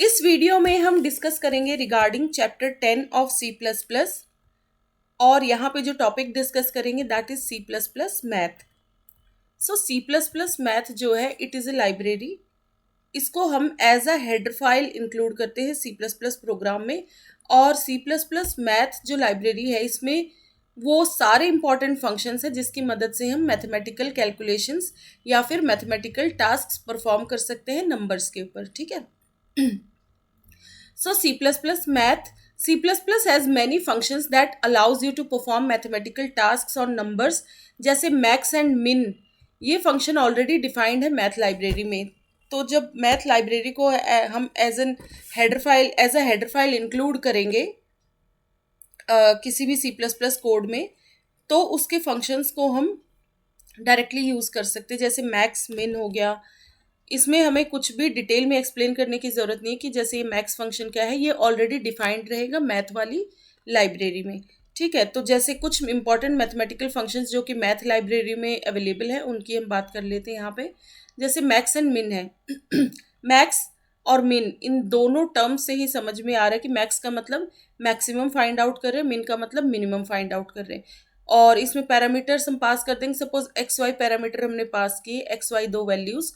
इस वीडियो में हम डिस्कस करेंगे regarding chapter 10 of C plus plus. और यहाँ पे जो टॉपिक डिस्कस करेंगे that is C plus plus math. So C plus plus math जो है इट इज़ ए लाइब्रेरी। इसको हम as a header file include करते हैं सी प्लस प्लस प्रोग्राम में। और सी प्लस प्लस मैथ जो लाइब्रेरी है इसमें वो सारे इंपॉर्टेंट फंक्शंस हैं जिसकी मदद से हम मैथमेटिकल कैलकुलेशंस या फिर मैथमेटिकल टास्क परफॉर्म कर सकते हैं नंबर्स के ऊपर। ठीक है। So C++ math, C++ has many functions that allows you to perform mathematical tasks on numbers जैसे max and min। ये फंक्शन ऑलरेडी डिफाइंड है मैथ लाइब्रेरी में। तो जब मैथ लाइब्रेरी को हम as a header file include करेंगे किसी भी C++ कोड में, तो उसके फंक्शंस को हम डायरेक्टली यूज़ कर सकते हैं। जैसे मैक्स मिन हो गया, इसमें हमें कुछ भी डिटेल में एक्सप्लेन करने की ज़रूरत नहीं है कि जैसे ये मैक्स फंक्शन क्या है, ये ऑलरेडी डिफाइंड रहेगा मैथ वाली लाइब्रेरी में। ठीक है। तो जैसे कुछ इंपॉर्टेंट मैथमेटिकल फंक्शंस जो कि मैथ लाइब्रेरी में अवेलेबल है उनकी हम बात कर लेते हैं यहाँ पे। जैसे मैक्स एंड मिन है। मैक्स और मिन इन दोनों टर्म से ही समझ में आ रहा है कि मैक्स का मतलब मैक्सिमम फाइंड आउट कर रहे हैं, मिन का मतलब मिनिमम फाइंड आउट कर रहे हैं। और इसमें पैरामीटर्स हम पास कर देंगे। सपोज एक्स वाई पैरामीटर हमने पास किए, एक्स वाई दो वैल्यूज़,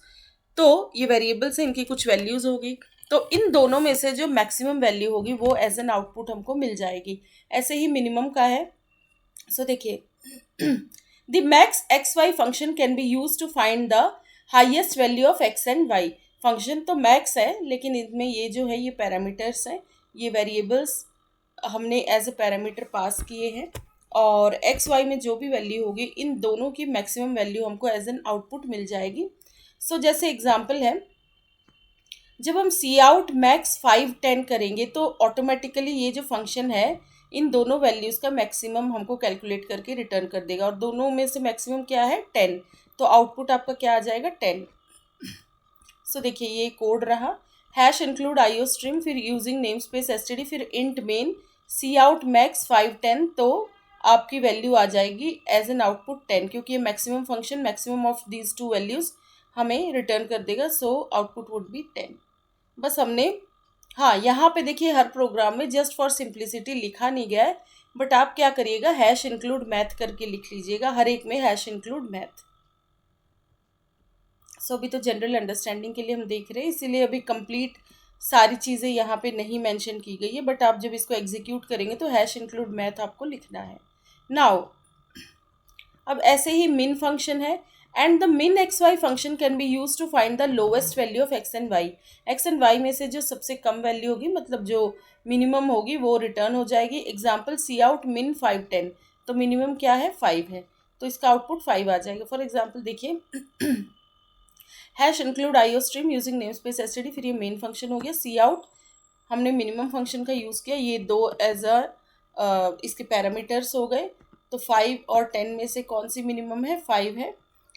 तो ये वेरिएबल्स हैं, इनकी कुछ वैल्यूज होगी। तो इन दोनों में से जो मैक्सिमम वैल्यू होगी वो एज एन आउटपुट हमको मिल जाएगी। ऐसे ही मिनिमम का है। सो देखिए, the max X Y function can be use to find the highest value of X and Y. Function तो मैक्स है लेकिन इनमें ये जो है ये पैरामीटर्स हैं, ये वेरिएबल्स हमने एज ए पैरामीटर पास किए हैं। और एक्स वाई में जो भी वैल्यू होगी इन दोनों की मैक्सिमम वैल्यू हमको एज एन आउटपुट मिल जाएगी। सो जैसे एग्जाम्पल है, जब हम सी आउट मैक्स 5 10 करेंगे तो ऑटोमेटिकली ये जो फंक्शन है इन दोनों वैल्यूज़ का मैक्सिमम हमको कैलकुलेट करके रिटर्न कर देगा। और दोनों में से मैक्सिमम क्या है 10, तो आउटपुट आपका क्या आ जाएगा 10। सो देखिए ये कोड रहा, हैश इंक्लूड आईओ स्ट्रीम, फिर यूजिंग नेम स्पेस एसटीडी, फिर int main C out max 5 10, तो आपकी वैल्यू आ जाएगी एज एन आउटपुट 10 क्योंकि ये maximum function maximum of these two values हमें रिटर्न कर देगा। So output would be 10। बस हमने, हाँ यहाँ पे देखिए हर प्रोग्राम में जस्ट फॉर सिंप्लिसिटी लिखा नहीं गया है, बट आप क्या करिएगा हैश इंक्लूड मैथ करके लिख लीजिएगा, हर एक में हैश इंक्लूड मैथ। सो अभी तो जनरल अंडरस्टैंडिंग के लिए हम देख रहे हैं, इसीलिए अभी कंप्लीट सारी चीज़ें यहाँ पे नहीं मेंशन की गई है, बट आप जब इसको एग्जीक्यूट करेंगे तो हैश इंक्लूड मैथ आपको लिखना है। नाउ अब ऐसे ही मिन फंक्शन है, and the min X Y function can be use to find the lowest value of X and Y. X and Y में से जो सबसे कम वैल्यू होगी, मतलब जो मिनिमम होगी, वो रिटर्न हो जाएगी। एग्जाम्पल सी आउट मिन 5 10, तो मिनिमम क्या है 5 है, तो इसका आउटपुट 5 आ जाएगा। फॉर एग्जाम्पल देखिए, hash include IO stream using name space STD, फिर ये मेन फंक्शन हो गया। सी आउट हमने मिनिमम फंक्शन का यूज़ किया, ये दो एज अ इसके पैरामीटर्स हो गए। तो 5 और 10 में से कौन सी मिनिमम है 5 है,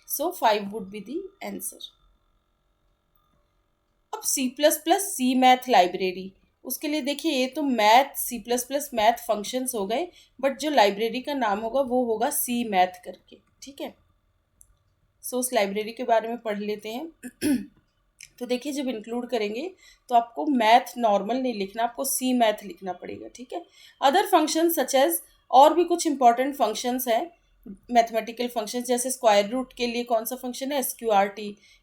so 5 would be the answer. अब C plus plus C math library, उसके लिए देखिए ये तो math C plus plus math functions हो गए, बट जो लाइब्रेरी का नाम होगा वो होगा सी मैथ करके। ठीक है। सो उस लाइब्रेरी के बारे में पढ़ लेते हैं। तो देखिए जब इंक्लूड करेंगे तो आपको मैथ नॉर्मल नहीं लिखना, आपको सी मैथ लिखना पड़ेगा। ठीक है। अदर फंक्शन सच एज, और भी कुछ इंपॉर्टेंट फंक्शंस हैं मैथमेटिकल फंक्शंस, जैसे स्क्वायर रूट के लिए कौन सा फंक्शन है SQRT,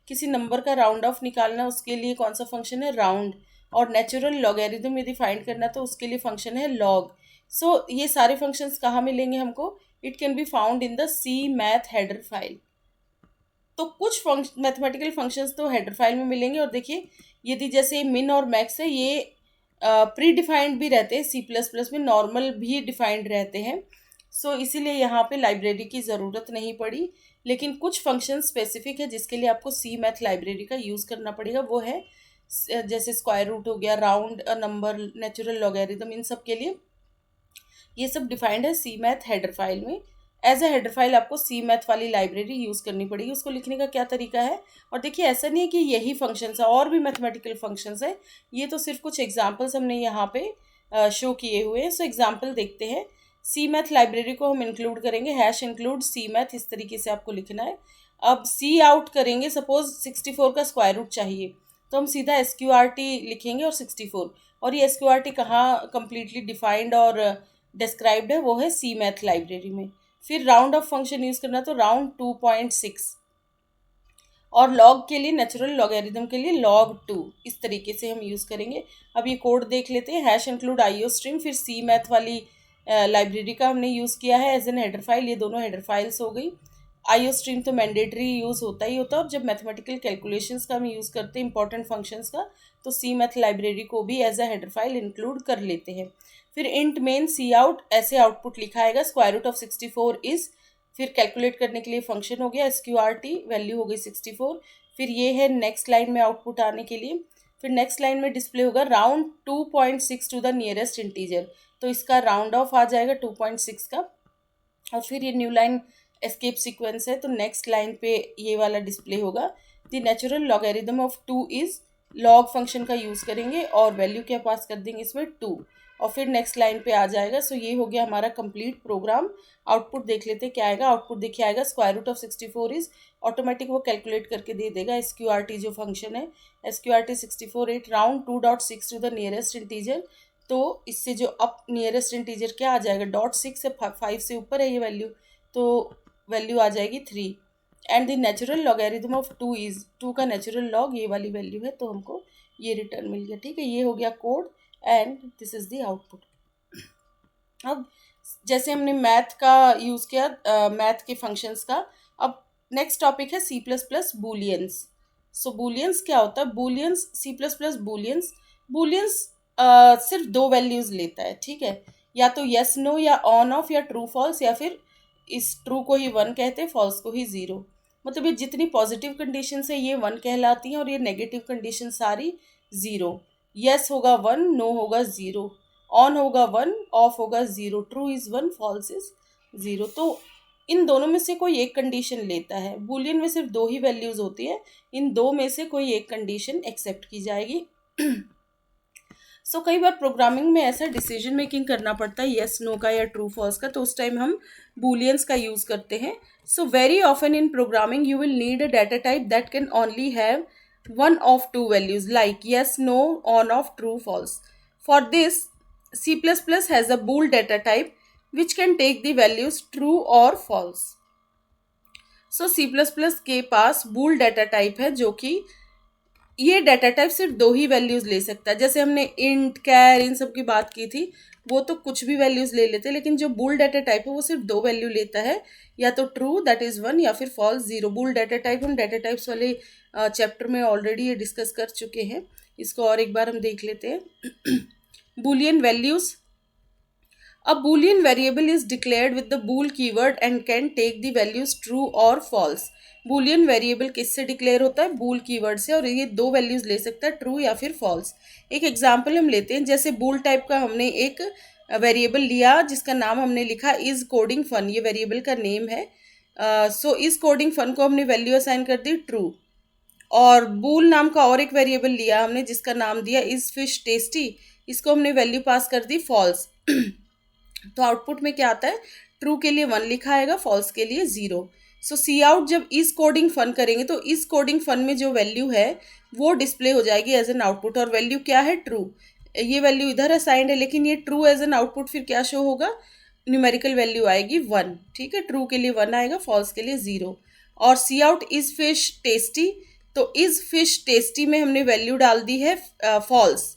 किसी नंबर का राउंड ऑफ निकालना उसके लिए कौन सा फंक्शन है राउंड, और नेचुरल लॉगरिथम यदि फाइंड करना तो उसके लिए फंक्शन है लॉग। सो ये सारे फंक्शंस कहाँ मिलेंगे हमको, it can be found in the C math header file. तो कुछ मैथमेटिकल फंक्शंस तो हेडर फाइल में मिलेंगे, और देखिए यदि जैसे मिन और मैक्स है ये प्री डिफाइंड भी रहते हैं, सी प्लस प्लस में नॉर्मल भी डिफाइंड रहते हैं। सो इसीलिए यहाँ पे लाइब्रेरी की ज़रूरत नहीं पड़ी, लेकिन कुछ फंक्शन स्पेसिफिक है जिसके लिए आपको सी मैथ लाइब्रेरी का यूज़ करना पड़ेगा। वो है जैसे स्क्वायर रूट हो गया, राउंड नंबर, नेचुरल लॉगरिथम, इन सब के लिए ये सब डिफाइंड है सी मैथ हेडर फाइल में। एज ए हेडर फाइल आपको सी मैथ वाली लाइब्रेरी यूज़ करनी पड़ेगी। उसको लिखने का क्या तरीका है, और देखिए ऐसा नहीं है कि यही फंक्शंस है, और भी मैथमेटिकल फंक्शंस है, ये तो सिर्फ कुछ एग्जांपल्स हमने यहाँ पे शो किए हुए हैं। सो एग्जांपल देखते हैं। सी मैथ लाइब्रेरी को हम इंक्लूड करेंगे, हैश इंक्लूड सी मैथ, इस तरीके से आपको लिखना है। अब सी आउट करेंगे, सपोज 64 का स्क्वायर रूट चाहिए, तो हम सीधा SQRT लिखेंगे और 64, और ये SQRT कहाँ कम्प्लीटली डिफाइंड और डिस्क्राइब्ड है, वो है सी मैथ लाइब्रेरी में। फिर राउंड ऑफ फंक्शन यूज़ करना, तो राउंड 2.6, और लॉग के लिए नेचुरल लॉगरिथम के लिए log 2, इस तरीके से हम यूज़ करेंगे। अब ये कोड देख लेते हैं। हैश इंक्लूड आईओ स्ट्रीम, फिर सी मैथ वाली लाइब्रेरी का हमने यूज़ किया है एज एन हेडर फाइल, ये दोनों हेडर फाइल्स हो गई। आईओ स्ट्रीम तो मैंडेटरी यूज़ होता ही होता है, और जब मैथमेटिकल कैलकुलेशंस का हम यूज़ करते हैं इंपॉर्टेंट फंक्शंस का, तो सी मैथ लाइब्रेरी को भी as a header file include कर लेते हैं। फिर इंट मेन सी आउट, ऐसे आउटपुट लिखा आएगा, स्क्वायर रूट ऑफ 64 इज़, फिर कैलकुलेट करने के लिए फंक्शन हो गया SQRT, वैल्यू हो गई 64। फिर ये है नेक्स्ट लाइन में आउटपुट आने के लिए। फिर नेक्स्ट लाइन में डिस्प्ले होगा round 2.6 to the nearest integer, तो इसका राउंड ऑफ आ जाएगा 2.6 का। और फिर ये न्यू लाइन एस्केप सीक्वेंस है, तो नेक्स्ट लाइन पे ये वाला डिस्प्ले होगा। The natural logarithm of 2 is, log function का यूज़ करेंगे और वैल्यू क्या पास कर देंगे इसमें 2, और फिर नेक्स्ट लाइन पे आ जाएगा। सो ये हो गया हमारा कंप्लीट प्रोग्राम। आउटपुट देख लेते क्या आएगा। आउटपुट देखिए आएगा square root of 64 is, automatic वो कैलकुलेट करके दे देगा SQRT जो फंक्शन है, SQRT 64 8 round 2.6 to the nearest integer. तो इससे जो अप नियरेस्ट इंटीजर क्या आ जाएगा, .6 से 5 से ऊपर है ये वैल्यू, तो वैल्यू आ जाएगी 3। And the natural logarithm of 2 is, 2 का नेचुरल लॉग ये वाली वैल्यू है, तो हमको ये रिटर्न मिल गया। ठीक है, ये हो गया code and this is the output. अब जैसे हमने मैथ का यूज़ किया, मैथ के फंक्शंस का, अब नेक्स्ट टॉपिक है C++ बूलियंस। सो बूलियंस क्या होता है, बूलियंस C++ बूलियंस, बूलियंस सिर्फ दो वैल्यूज़ लेता है। ठीक है, या तो यस नो या ऑन ऑफ या ट्रू फॉल्स, या फिर इस ट्रू को ही 1 कहते हैं, फॉल्स को ही 0। मतलब ये जितनी पॉजिटिव कंडीशन है ये 1 कहलाती हैं, और ये नेगेटिव कंडीशन सारी 0। यस होगा 1, नो होगा 0, ऑन होगा 1, ऑफ होगा 0, ट्रू इज़ 1, फॉल्स इज़ 0। तो इन दोनों में से कोई एक कंडीशन लेता है। बूलियन में सिर्फ दो ही वैल्यूज़ होती है, इन दो में से कोई एक कंडीशन एक्सेप्ट की जाएगी। सो कई बार प्रोग्रामिंग में ऐसा डिसीजन मेकिंग करना पड़ता है यस नो का या ट्रू फॉल्स का, तो उस टाइम हम बूलियंस का यूज़ करते हैं। So very often in programming you will need a data type that can only have one of two values like yes, no, on, off, true, false. For this, C++ has a bool data type which can take the values true or false. So C++ के पास bool data type है, जो कि ये data type सिर्फ दो ही values ले सकता है। जैसे हमने इंट, कैर, इन सब की बात की थी, वो तो कुछ भी वैल्यूज़ ले लेते हैं, लेकिन जो बूल डाटा टाइप है वो सिर्फ दो वैल्यू लेता है, या तो ट्रू दैट इज़ 1 या फिर फॉल्स 0। बूल डाटा टाइप हम डाटा टाइप्स वाले चैप्टर में ऑलरेडी ये डिस्कस कर चुके हैं, इसको और एक बार हम देख लेते हैं। Boolean values, a boolean variable is declared with the bool keyword and can take the values true और फॉल्स। बूलियन वेरिएबल किससे डिक्लेयर होता है, बूल कीवर्ड से, और ये दो वैल्यूज ले सकता है, ट्रू या फिर फॉल्स। एक एग्जांपल हम लेते हैं, जैसे बूल टाइप का हमने एक वेरिएबल लिया जिसका नाम हमने लिखा इज कोडिंग फन, ये वेरिएबल का नेम है। सो इज कोडिंग फन को हमने वैल्यू असाइन कर दी ट्रू, और बूल नाम का और एक वेरिएबल लिया हमने जिसका नाम दिया इज फिश टेस्टी, इसको हमने वैल्यू पास कर दी फॉल्स। तो आउटपुट में क्या आता है, ट्रू के लिए 1 लिखा आएगा, फॉल्स के लिए 0। सो सी आउट जब इस कोडिंग फन करेंगे तो इस कोडिंग फन में जो वैल्यू है वो डिस्प्ले हो जाएगी एज एन आउटपुट, और वैल्यू क्या है, ट्रू। ये वैल्यू इधर असाइंड है, लेकिन ये ट्रू एज एन आउटपुट फिर क्या शो होगा, न्यूमेरिकल वैल्यू आएगी 1। ठीक है, ट्रू के लिए 1 आएगा, फॉल्स के लिए 0। और सी आउट इज फिश टेस्टी, तो इज फिश टेस्टी में हमने वैल्यू डाल दी है फॉल्स।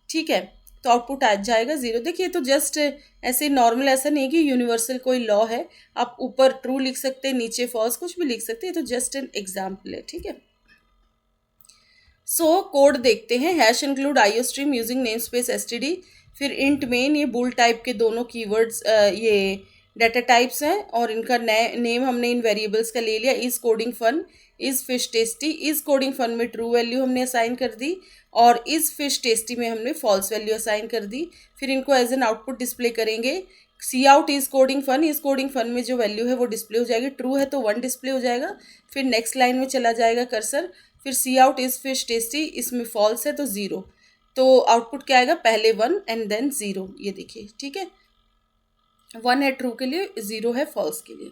ठीक है, तो आउटपुट आ जाएगा 0। देखिए तो जस्ट ऐसे नॉर्मल, ऐसा नहीं कि यूनिवर्सल कोई लॉ है, आप ऊपर ट्रू लिख सकते हैं, नीचे फॉल्स, कुछ भी लिख सकते हैं, तो जस्ट एन एग्जाम्पल है। ठीक है, सो कोड देखते हैं। Hash include IO stream using name space STD, फिर इंट मेन, ये बूल टाइप के दोनों कीवर्ड्स ये डाटा टाइप्स हैं, और इनका नेम हमने इन वेरिएबल्स का ले लिया, is coding fun, is fish tasty. Is coding fun में ट्रू वैल्यू हमने असाइन कर दी, और इज फिश टेस्टी में हमने फॉल्स वैल्यू असाइन कर दी। फिर इनको एज एन आउटपुट डिस्प्ले करेंगे। Cout is coding fun, is coding fun में जो वैल्यू है वो डिस्प्ले हो जाएगी, ट्रू है तो 1 डिस्प्ले हो जाएगा। फिर नेक्स्ट लाइन में चला जाएगा कर्सर, फिर C out is fish tasty, इसमें फॉल्स है तो 0। तो आउटपुट क्या आएगा, पहले 1 एंड देन 0, ये देखिए। ठीक है, 1 है ट्रू के लिए, 0 है फॉल्स के लिए।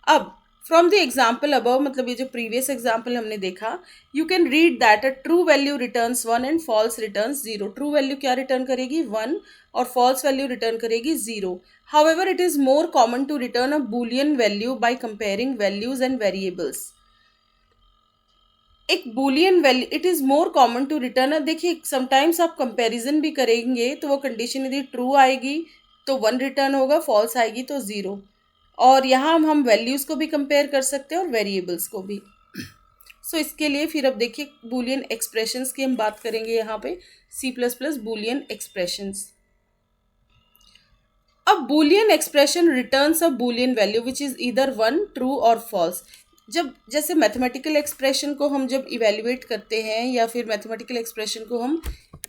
अब फ्रॉम द एग्जाम्पल अबव, मतलब ये जो प्रीवियस एग्जाम्पल हमने देखा, you can read that a true value returns 1 and false returns 0. True value क्या रिटर्न करेगी? 1, और फॉल्स वैल्यू रिटर्न करेगी 0. However it is more common to return a boolean value by comparing values and variables. एक boolean value, it is more common to return. देखिए sometimes आप comparison भी करेंगे तो वो कंडीशन यदि ट्रू आएगी तो 1 रिटर्न होगा, फॉल्स आएगी तो 0. और यहाँ हम वैल्यूज़ को भी कंपेयर कर सकते हैं और वेरिएबल्स को भी. सो इसके लिए फिर अब देखिए बूलियन एक्सप्रेशंस की हम बात करेंगे यहाँ पे. C++ boolean expressions. अब boolean expression returns a boolean value which is either 1, true और फॉल्स. जब जैसे मैथमेटिकल एक्सप्रेशन को हम जब इवेल्युएट करते हैं या फिर मैथमेटिकल एक्सप्रेशन को हम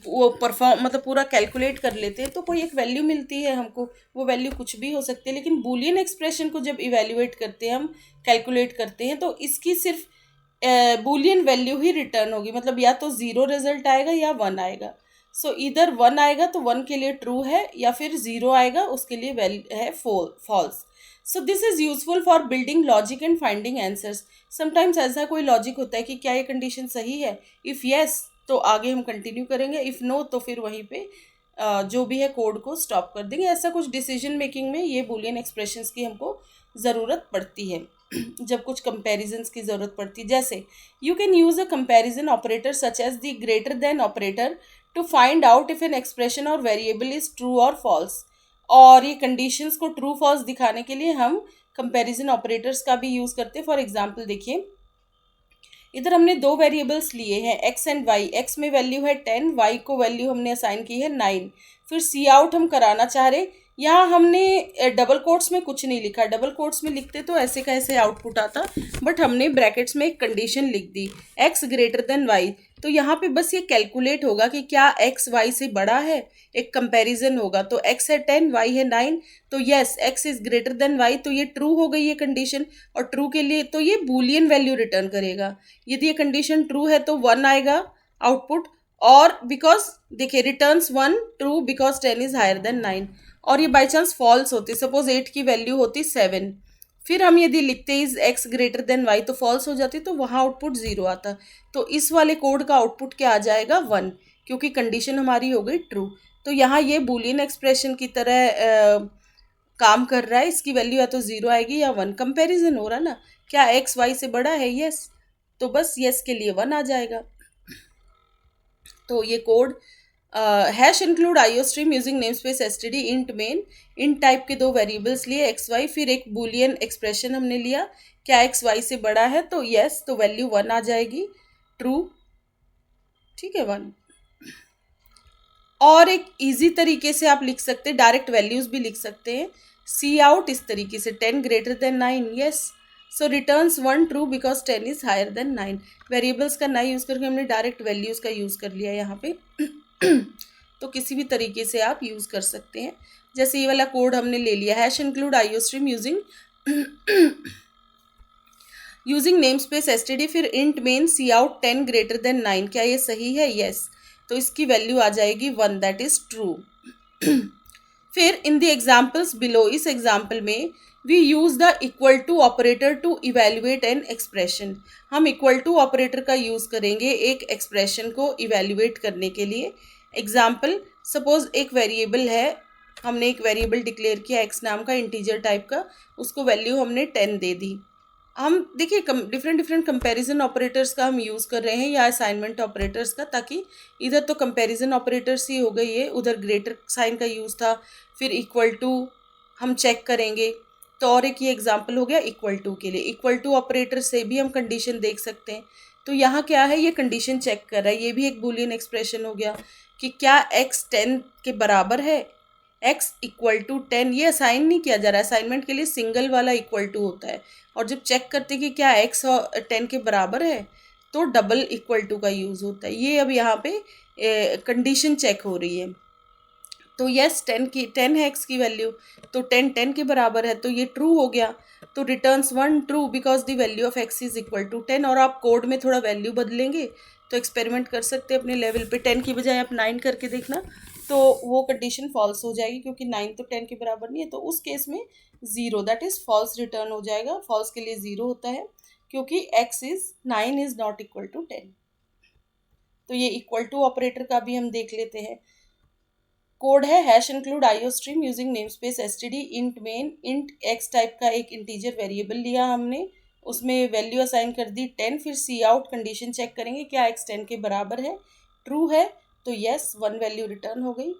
वो परफॉर्म मतलब पूरा कैलकुलेट कर लेते हैं तो कोई एक वैल्यू मिलती है हमको. वो वैल्यू कुछ भी हो सकती है, लेकिन बूलियन एक्सप्रेशन को जब इवेल्युएट करते हैं, हम कैलकुलेट करते हैं, तो इसकी सिर्फ बूलियन वैल्यू ही रिटर्न होगी. मतलब या तो 0 रिजल्ट आएगा या 1 आएगा. सो इधर 1 आएगा तो 1 के लिए ट्रू है, या फिर 0 आएगा उसके लिए वैल्यू है false. So this is useful for building logic and finding answers. Sometimes ऐसा कोई लॉजिक होता है कि क्या ये कंडीशन सही है. इफ़ येस तो आगे हम कंटिन्यू करेंगे, इफ़ नो तो फिर वहीं पे जो भी है कोड को स्टॉप कर देंगे. ऐसा कुछ डिसीजन मेकिंग में ये बूलियन एक्सप्रेशंस की हमको ज़रूरत पड़ती है जब कुछ कंपैरिजंस की ज़रूरत पड़ती है. जैसे you can use a comparison operator such as the greater than operator to find out if an expression or variable is true और फॉल्स. और ये कंडीशंस को ट्रू फॉल्स दिखाने के लिए हम कंपैरिजन ऑपरेटर्स का भी यूज़ करते हैं. फॉर एग्जांपल देखिए, इधर हमने 2 वेरिएबल्स लिए हैं x एंड y. x में वैल्यू है 10, y को वैल्यू हमने असाइन की है 9. फिर सी आउट हम कराना चाह रहे. यहाँ हमने डबल कोट्स में कुछ नहीं लिखा. डबल कोट्स में लिखते तो ऐसे का ऐसे आउटपुट आता, बट हमने ब्रैकेट्स में एक कंडीशन लिख दी, x ग्रेटर देन y. तो यहाँ पे बस ये कैलकुलेट होगा कि क्या x y से बड़ा है. एक कंपैरिजन होगा. तो x है 10, y है 9, तो yes x is greater than y. तो ये ट्रू हो गई ये कंडीशन, और ट्रू के लिए तो ये बूलियन वैल्यू रिटर्न करेगा. यदि ये कंडीशन ट्रू है तो 1 आएगा आउटपुट, और बिकॉज देखिए returns 1 true because 10 is higher than 9. और ये बाई चांस फॉल्स होती, सपोज 8 की वैल्यू होती 7, फिर हम यदि लिखते is x greater than y तो फॉल्स हो जाती, तो वहाँ आउटपुट 0 आता. तो इस वाले कोड का आउटपुट क्या आ जाएगा? 1, क्योंकि कंडीशन हमारी हो गई ट्रू. तो यहाँ ये बूलियन एक्सप्रेशन की तरह काम कर रहा है. इसकी वैल्यू या तो 0 आएगी या 1. कंपैरिजन हो रहा ना, क्या x y से बड़ा है? यस, तो बस यस के लिए 1 आ जाएगा. तो ये code hash include IO stream using name space STD int main. Int type के 2 वेरिएबल्स लिए एक्स वाई, फिर एक बूलियन एक्सप्रेशन हमने लिया, क्या एक्स वाई से बड़ा है तो यस, तो वैल्यू 1 आ जाएगी, ट्रू. ठीक है, 1. और एक इजी तरीके से आप लिख सकते हैं, डायरेक्ट वैल्यूज भी लिख सकते हैं. सी आउट इस तरीके से 10 greater than 9, yes, so returns 1 true because 10 is higher than 9. Variables का ना यूज़ करके हमने डायरेक्ट वैल्यूज़ का यूज़ कर लिया यहाँ पे. तो किसी भी तरीके से आप यूज़ कर सकते हैं. जैसे ये वाला कोड हमने ले लिया, hash include IO stream using name space STD, फिर int main C out 10 greater than 9. क्या ये सही है? यस, तो इसकी वैल्यू आ जाएगी 1, दैट इज ट्रू. फिर इन द एग्जाम्पल्स बिलो, इस एग्जाम्पल में we use the equal to operator to evaluate an expression. हम इक्वल टू ऑपरेटर का यूज़ करेंगे एक एक्सप्रेशन को इवेल्युएट करने के लिए. एग्जाम्पल, सपोज एक वेरिएबल है, हमने एक वेरिएबल डिक्लेयर किया x नाम का, इंटीजर टाइप का, उसको वैल्यू हमने 10 दे दी. हम देखिए डिफरेंट कंपैरिजन ऑपरेटर्स का हम यूज़ कर रहे हैं या असाइनमेंट ऑपरेटर्स का, ताकि इधर तो कंपैरिजन ऑपरेटर्स ही हो गई है, उधर ग्रेटर साइन का यूज़ था, फिर इक्वल टू हम चेक करेंगे. तो और एक ये एग्जांपल हो गया इक्वल टू के लिए. इक्वल टू ऑपरेटर से भी हम कंडीशन देख सकते हैं. तो यहाँ क्या है, ये कंडीशन चेक कर रहा है. ये भी एक बूलियन एक्सप्रेशन हो गया कि क्या x 10 के बराबर है, x इक्वल टू 10. ये असाइन नहीं किया जा रहा है, असाइनमेंट के लिए सिंगल वाला इक्वल टू होता है. और जब चेक करते कि क्या x और 10 के बराबर है तो डबल इक्वल टू का यूज़ होता है. ये अब यहाँ पे कंडीशन चेक हो रही है. तो यस 10 है x की वैल्यू, तो 10 के बराबर है, तो ये ट्रू हो गया. तो returns 1 true because the value of x is equal to 10. और आप कोड में थोड़ा वैल्यू बदलेंगे तो एक्सपेरिमेंट कर सकते हैं अपने लेवल पे. 10 की बजाय आप 9 करके देखना, तो वो कंडीशन फॉल्स हो जाएगी, क्योंकि 9 तो 10 के बराबर नहीं है। तो उस केस में 0 दैट इज फॉल्स रिटर्न हो जाएगा। फॉल्स के लिए 0 होता है, क्योंकि9 इज नॉट इक्वल टू 10। तो ये इक्वल टू ऑपरेटर का भी हम देख लेते हैं। कोड है hash include IO stream using name space STD int main. Int x type का एक इंटीजर वेरिएबल लिया हमने, उसमें वैल्यू असाइन कर दी 10। फिर सी आउट कंडीशन चेक करेंगे क्या एक्स 10 के बराबर है। ट्रू है तो यस 1 वैल्यू रिटर्न हो गई।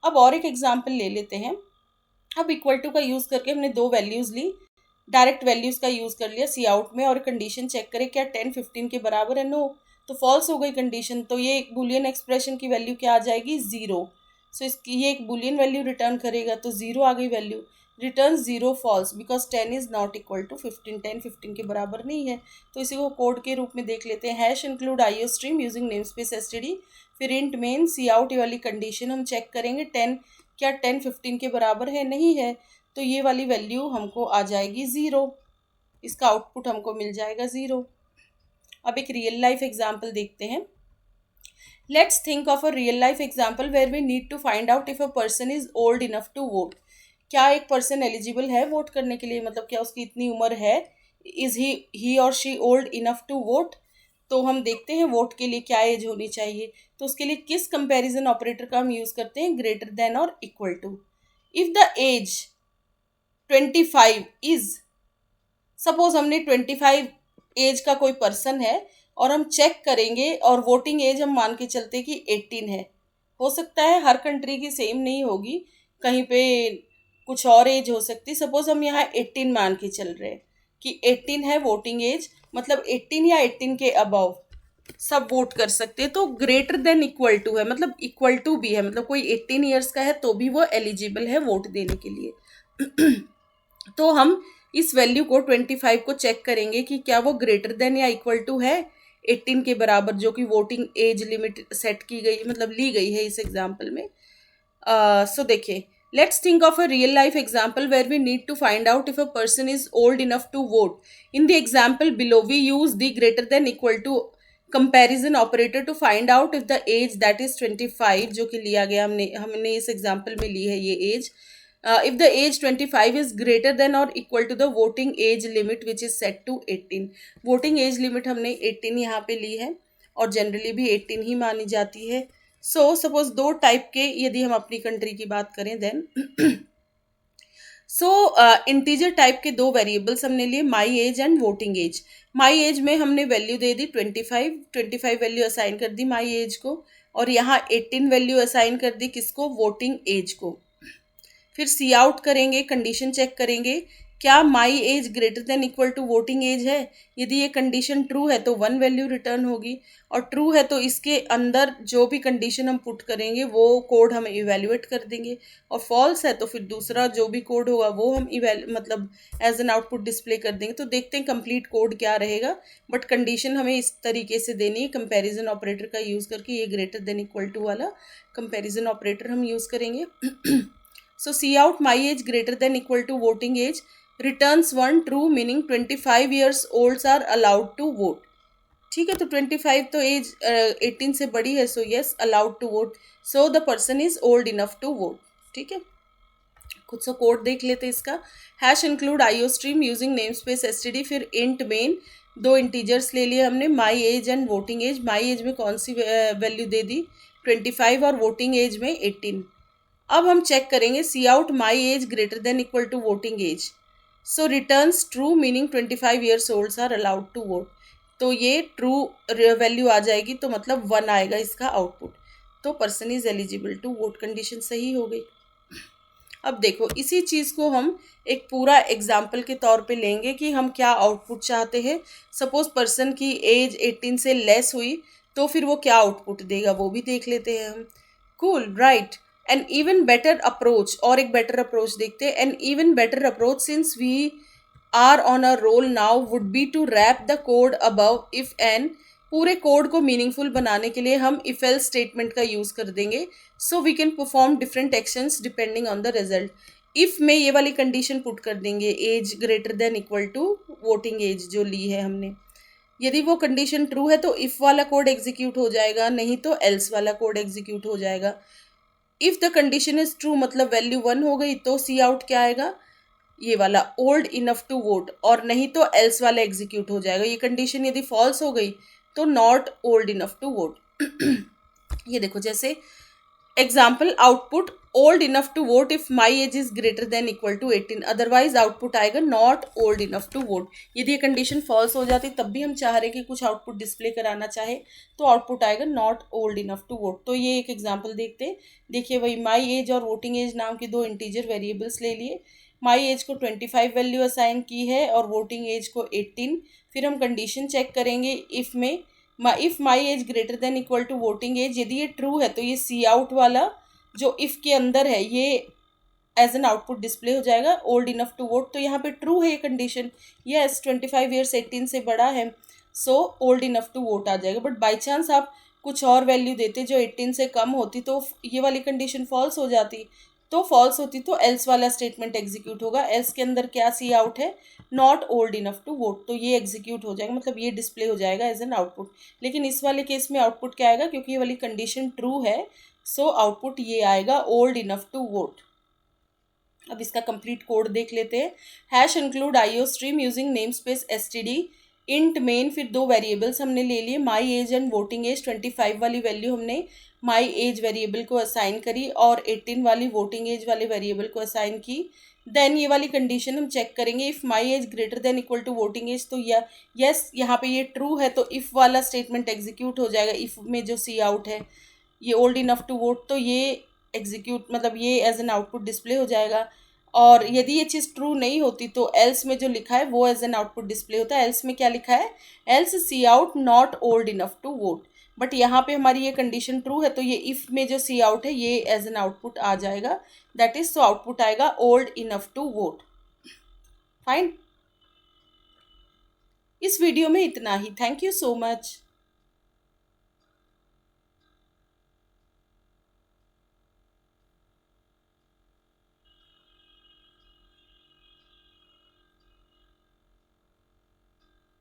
अब और एक एग्जाम्पल ले लेते हैं। अब इक्वल टू का यूज़ करके हमने 2 वैल्यूज़ ली, डायरेक्ट वैल्यूज़ का यूज़ कर लिया सी आउट में, और कंडीशन चेक करें क्या 10 15 के बराबर है। नो, तो फॉल्स हो गई कंडीशन। तो ये एक बुलियन एक्सप्रेशन की वैल्यू क्या आ जाएगी, 0। सो इसकी ये एक बुलियन वैल्यू रिटर्न करेगा, तो 0 आ गई वैल्यू। Return 0 false because 10 is not equal to 15। 10 15 के बराबर नहीं है। तो इसी को कोड के रूप में देख लेते हैं। Hash include IO stream using name space STD, फिर इंट मेन सी आउट। ये वाली कंडीशन हम चेक करेंगे 10 क्या 10 15 के बराबर है, नहीं है। तो ये वाली वैल्यू हमको आ जाएगी 0। इसका आउटपुट हमको मिल जाएगा 0। अब एक रियल लाइफ एग्जाम्पल देखते हैं। Let's think of a real life example where we need to find out if a person is old enough to vote. क्या एक पर्सन एलिजिबल है वोट करने के लिए, मतलब क्या उसकी इतनी उम्र है, is he or she old enough to vote. तो हम देखते हैं वोट के लिए क्या एज होनी चाहिए। तो उसके लिए किस कंपैरिजन ऑपरेटर का हम यूज़ करते हैं, greater than or equal to. If the age 25 is, suppose हमने 25 एज का कोई पर्सन है और हम चेक करेंगे और वोटिंग एज हम मान के चलते कि 18 है। हो सकता है हर कंट्री की सेम नहीं होगी, कहीं पे कुछ और एज हो सकती। सपोज हम यहाँ 18 मान के चल रहे हैं कि 18 है वोटिंग एज, मतलब 18 या 18 के अबव सब वोट कर सकते हैं। तो ग्रेटर देन इक्वल टू है, मतलब इक्वल टू भी है, मतलब कोई 18 ईयर्स का है तो भी वो एलिजिबल है वोट देने के लिए। तो हम इस वैल्यू को 25 को चेक करेंगे कि क्या वो ग्रेटर देन या इक्वल टू है 18 के बराबर, जो कि वोटिंग एज लिमिट सेट की गई, मतलब ली गई है इस एग्जाम्पल में। सो देखिए, let's think of a real life example where we need to find out if a person is old enough to vote. In the example below, we use the greater than equal to comparison operator to find out if the age that is 25, जो कि लिया गया हमने इस example में ली है ये age, if the age 25 is greater than or equal to the voting age limit which is set to 18. voting age limit हमने 18 यहाँ पे ली है और जनरली भी 18 ही मानी जाती है। सो सपोज 2 टाइप के, यदि हम अपनी कंट्री की बात करें देन सो इंटीजर टाइप के 2 वेरिएबल्स हमने लिए, my age and voting age. My age में हमने वैल्यू दे दी 25 वैल्यू असाइन कर दी माई एज को, और यहाँ 18 वैल्यू असाइन कर दी किसको, वोटिंग एज को। फिर सी आउट करेंगे, कंडीशन चेक करेंगे क्या my age greater than equal to voting age है। यदि ये कंडीशन ट्रू है तो 1 वैल्यू रिटर्न होगी, और ट्रू है तो इसके अंदर जो भी कंडीशन हम पुट करेंगे वो कोड हम इवेल्युएट कर देंगे, और फॉल्स है तो फिर दूसरा जो भी कोड होगा वो हम मतलब एज एन आउटपुट डिस्प्ले कर देंगे। तो देखते हैं कंप्लीट कोड क्या रहेगा, बट कंडीशन हमें इस तरीके से देनी है। कंपेरिजन ऑपरेटर का यूज़ करके ये ग्रेटर देन इक्वल टू वाला कंपेरिजन ऑपरेटर हम यूज़ करेंगे। So see out my age greater than equal to voting age returns 1 true, meaning 25 years olds are allowed to vote. ठीक है, तो 25 तो एज 18 से बड़ी है, so yes allowed to vote, so the person is old enough to vote. ठीक है, कुछ सा कोड देख लेते हैं इसका। Hash include IO stream using name space STD, फिर इंट मेन, 2 इंटीजर्स ले लिए हमने, my age and voting age. My age में कौन सी वैल्यू दे दी, 25, और वोटिंग एज में 18। अब हम चेक करेंगे cout my age greater than equal to voting age, so returns true, meaning 25 years olds are allowed to vote. तो ये ट्रू वैल्यू आ जाएगी, तो मतलब 1 आएगा इसका आउटपुट, तो person is eligible to vote, condition सही हो गई। अब देखो इसी चीज़ को हम एक पूरा एग्जाम्पल के तौर पे लेंगे कि हम क्या आउटपुट चाहते हैं। सपोज पर्सन की एज 18 से लेस हुई तो फिर वो क्या आउटपुट देगा वो भी देख लेते हैं हम। Cool, right. An even better approach, और एक बेटर अप्रोच देखते हैं। An even better approach since we are on a roll now would be to wrap the code above if an. पूरे कोड को मीनिंगफुल बनाने के लिए हम इफ एल्स स्टेटमेंट का यूज़ कर देंगे, so we can perform different actions depending on the result. If में ये वाली कंडीशन पुट कर देंगे, as greater than equal to voting age जो ली है हमने, यदि वो कंडीशन ट्रू है तो इफ वाला कोड एग्जीक्यूट हो जाएगा, नहीं तो एल्स वाला कोड एग्जीक्यूट हो जाएगा। If the condition is true मतलब वैल्यू 1 हो गई तो सी आउट क्या आएगा, ये वाला ओल्ड इनफ टू वोट, और नहीं तो एल्स वाला एग्जीक्यूट हो जाएगा। ये कंडीशन यदि फॉल्स हो गई तो not old enough to vote. ये देखो जैसे example, output old enough to vote if my age is greater than equal to 18, otherwise output आएगा not old enough to vote. यदि ये कंडीशन फॉल्स हो जाती तब भी हम चाह रहे कि कुछ आउटपुट डिस्प्ले कराना चाहे तो आउटपुट आएगा not old enough to vote. तो ये एक एग्जाम्पल देखते हैं। देखिए वही माई एज और वोटिंग एज नाम की दो इंटीजर वेरिएबल्स ले लिए। माई एज को 25 वैल्यू असाइन की है और वोटिंग एज को 18। फिर हम कंडीशन चेक करेंगे इफ में, if my age greater than equal to voting age, यदि ये ट्रू है तो ये सी आउट वाला जो इफ के अंदर है ये एज एन आउटपुट डिस्प्ले हो जाएगा ओल्ड इनफ टू वोट। तो यहाँ पे ट्रू है ये कंडीशन, यस 25 ईयर्स 18 से बड़ा है, so old enough to vote आ जाएगा। बट बाई चांस आप कुछ और वैल्यू देते जो 18 से कम होती तो ये वाली कंडीशन फॉल्स हो जाती। तो फॉल्स होती तो एल्स वाला स्टेटमेंट एग्जीक्यूट होगा। एल्स के अंदर क्या सी आउट है, not old enough to vote, तो ये एग्जीक्यूट हो जाएगा, मतलब ये डिस्प्ले हो जाएगा एज एन आउटपुट। लेकिन इस वाले केस में आउटपुट क्या आएगा, क्योंकि ये वाली कंडीशन ट्रू है, सो आउटपुट ये आएगा ओल्ड इनफ टू वोट। अब इसका कंप्लीट कोड देख लेते हैं। Hash include IO stream using name space STD int main, फिर दो वेरिएबल्स हमने ले लिए, my age and voting age. 25 वाली वैल्यू हमने माई एज वेरिएबल को असाइन करी और 18 वाली वोटिंग एज वाले वेरिएबल को असाइन की। देन ये वाली कंडीशन हम चेक करेंगे, if my age greater than equal to voting age, तो यस यहाँ पे ये ट्रू है तो इफ़ वाला स्टेटमेंट एग्जीक्यूट हो जाएगा। इफ़ में जो सी आउट है ये ओल्ड इनफ टू वोट, तो ये एग्जीक्यूट मतलब ये एज एन आउटपुट डिस्प्ले हो जाएगा। और यदि ये चीज़ ट्रू नहीं होती तो एल्स में जो लिखा है वो एज एन आउटपुट डिस्प्ले होता है। एल्स में क्या लिखा है, else C out not old enough to vote. But यहाँ पे हमारी ये कंडीशन ट्रू है तो ये इफ़ में जो सी आउट है ये एज एन आउटपुट आ जाएगा, दैट इज सो आउटपुट आएगा old enough to vote. Fine, इस वीडियो में इतना ही। Thank you so much.